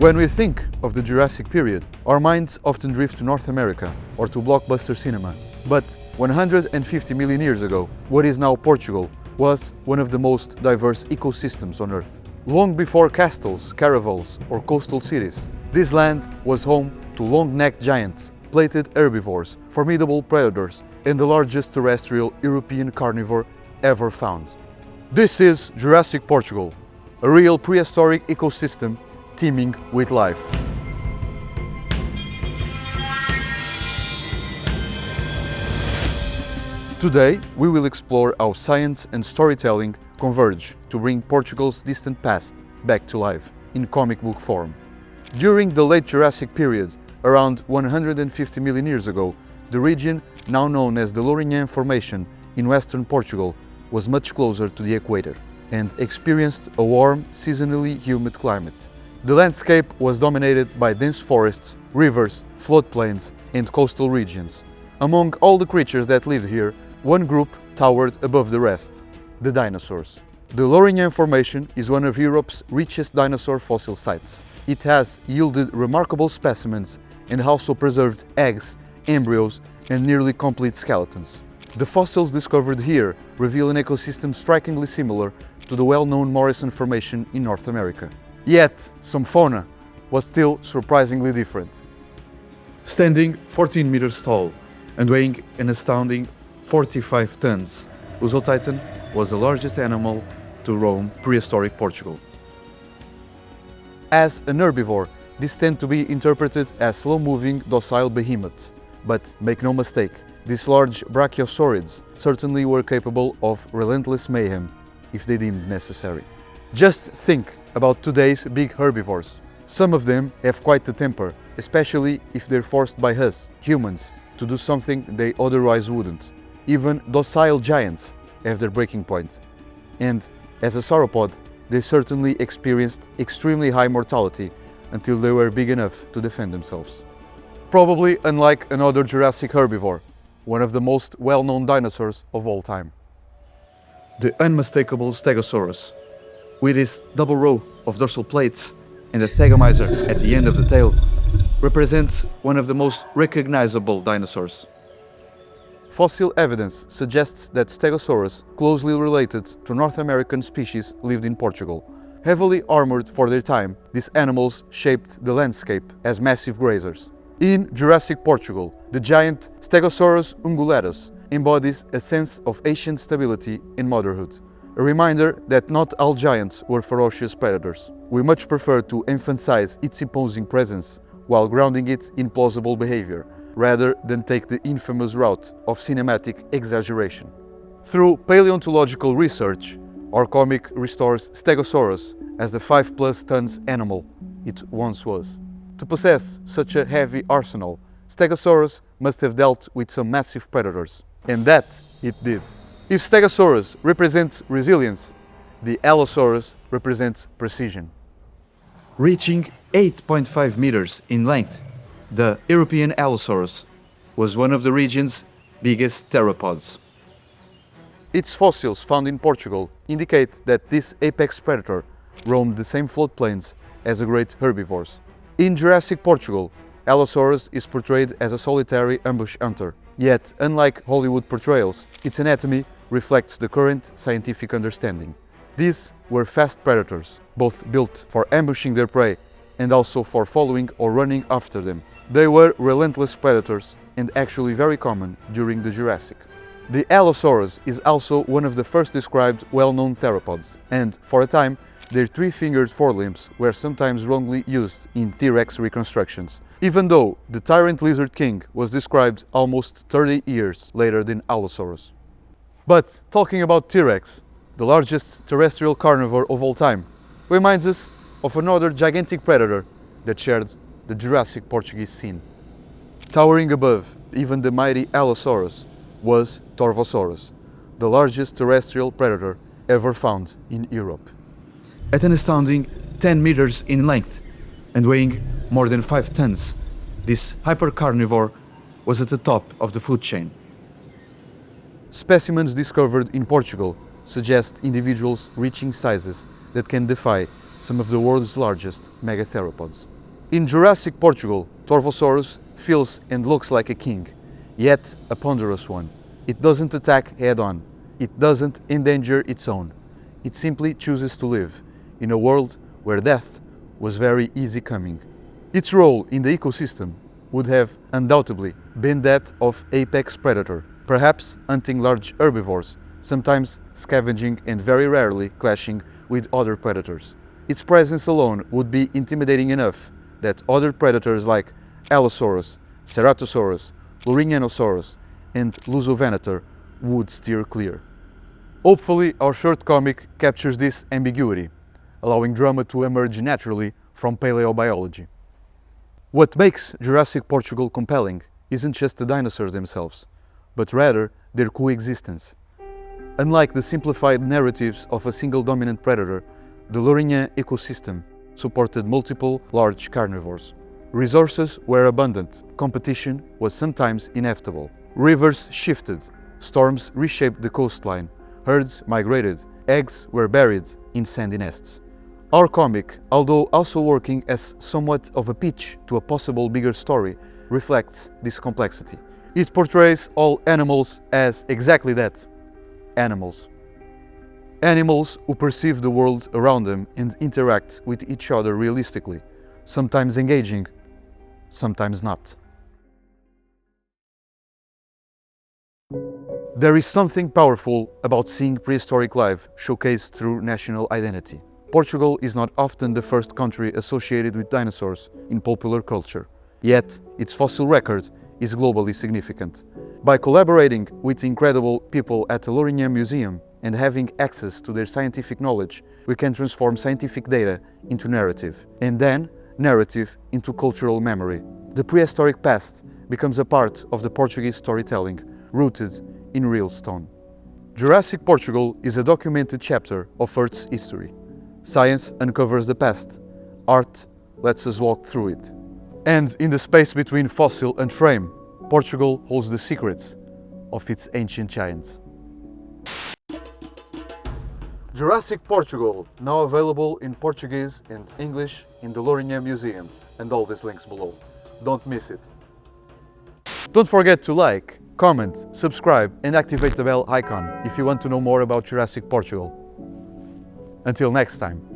When we think of the Jurassic period, our minds often drift to North America or to blockbuster cinema. But 150 million years ago, what is now Portugal was one of the most diverse ecosystems on Earth. Long before castles, caravels or coastal cities, this land was home to long-necked giants, plated herbivores, formidable predators, and the largest terrestrial European carnivore ever found. This is Jurassic Portugal, a real prehistoric ecosystem teeming with life. Today, we will explore how science and storytelling converge to bring Portugal's distant past back to life in comic book form. During the late Jurassic period, around 150 million years ago, the region, now known as the Lourinhã Formation in western Portugal, was much closer to the equator and experienced a warm, seasonally humid climate. The landscape was dominated by dense forests, rivers, floodplains, and coastal regions. Among all the creatures that lived here, one group towered above the rest: the dinosaurs. The Lourinhã Formation is one of Europe's richest dinosaur fossil sites. It has yielded remarkable specimens and also preserved eggs, embryos, and nearly complete skeletons. The fossils discovered here reveal an ecosystem strikingly similar to the well-known Morrison Formation in North America. Yet, some fauna was still surprisingly different. Standing 14 meters tall and weighing an astounding 45 tons, Lusotitan was the largest animal to roam prehistoric Portugal. As an herbivore, these tend to be interpreted as slow-moving, docile behemoths. But make no mistake, these large brachiosaurids certainly were capable of relentless mayhem if they deemed necessary. Just think about today's big herbivores. Some of them have quite the temper, especially if they're forced by us, humans, to do something they otherwise wouldn't. Even docile giants have their breaking point. And as a sauropod, they certainly experienced extremely high mortality until they were big enough to defend themselves. Probably unlike another Jurassic herbivore, one of the most well-known dinosaurs of all time. The unmistakable Stegosaurus, with its double row of dorsal plates and a thegomizer at the end of the tail, represents one of the most recognizable dinosaurs. Fossil evidence suggests that Stegosaurus, closely related to North American species, lived in Portugal. Heavily armored for their time, these animals shaped the landscape as massive grazers. In Jurassic Portugal, the giant Stegosaurus ungulatus embodies a sense of ancient stability and motherhood, a reminder that not all giants were ferocious predators. We much prefer to emphasize its imposing presence while grounding it in plausible behavior, rather than take the infamous route of cinematic exaggeration. Through paleontological research, our comic restores Stegosaurus as the 5+ tons animal it once was. To possess such a heavy arsenal, Stegosaurus must have dealt with some massive predators, and that it did. If Stegosaurus represents resilience, the Allosaurus represents precision. Reaching 8.5 meters in length, the European Allosaurus was one of the region's biggest theropods. Its fossils found in Portugal indicate that this apex predator roamed the same floodplains as the great herbivores. In Jurassic Portugal, Allosaurus is portrayed as a solitary ambush hunter. Yet, unlike Hollywood portrayals, its anatomy reflects the current scientific understanding. These were fast predators, both built for ambushing their prey and also for following or running after them. They were relentless predators and actually very common during the Jurassic. The Allosaurus is also one of the first described well-known theropods, and for a time, their three-fingered forelimbs were sometimes wrongly used in T-Rex reconstructions, even though the tyrant lizard king was described almost 30 years later than Allosaurus. But talking about T-Rex, the largest terrestrial carnivore of all time, reminds us of another gigantic predator that shared the Jurassic Portuguese scene. Towering above even the mighty Allosaurus was Torvosaurus, the largest terrestrial predator ever found in Europe. At an astounding 10 meters in length and weighing more than 5 tons, this hypercarnivore was at the top of the food chain. Specimens discovered in Portugal suggest individuals reaching sizes that can defy some of the world's largest megatheropods. In Jurassic Portugal, Torvosaurus feels and looks like a king, yet a ponderous one. It doesn't attack head-on. It doesn't endanger its own. It simply chooses to live in a world where death was very easy coming. Its role in the ecosystem would have undoubtedly been that of apex predator, perhaps hunting large herbivores, sometimes scavenging and very rarely clashing with other predators. Its presence alone would be intimidating enough that other predators like Allosaurus, Ceratosaurus, Lourinhã and Lusotitan would steer clear. Hopefully our short comic captures this ambiguity, allowing drama to emerge naturally from paleobiology. What makes Jurassic Portugal compelling isn't just the dinosaurs themselves, but rather their coexistence. Unlike the simplified narratives of a single dominant predator, the Lourinhã ecosystem supported multiple large carnivores. Resources were abundant, competition was sometimes inevitable. Rivers shifted, storms reshaped the coastline, herds migrated, eggs were buried in sandy nests. Our comic, although also working as somewhat of a pitch to a possible bigger story, reflects this complexity. It portrays all animals as exactly that, animals. Animals who perceive the world around them and interact with each other realistically, sometimes engaging, sometimes not. There is something powerful about seeing prehistoric life showcased through national identity. Portugal is not often the first country associated with dinosaurs in popular culture, yet its fossil record is globally significant. By collaborating with the incredible people at the Lourinhã Museum and having access to their scientific knowledge, we can transform scientific data into narrative, and then narrative into cultural memory. The prehistoric past becomes a part of the Portuguese storytelling, rooted in real stone. Jurassic Portugal is a documented chapter of Earth's history. Science uncovers the past, art lets us walk through it. And in the space between fossil and frame, Portugal holds the secrets of its ancient giants. Jurassic Portugal, now available in Portuguese and English in the Lourinhã Museum, and all these links below. Don't miss it. Don't forget to like, comment, subscribe and activate the bell icon if you want to know more about Jurassic Portugal. Until next time.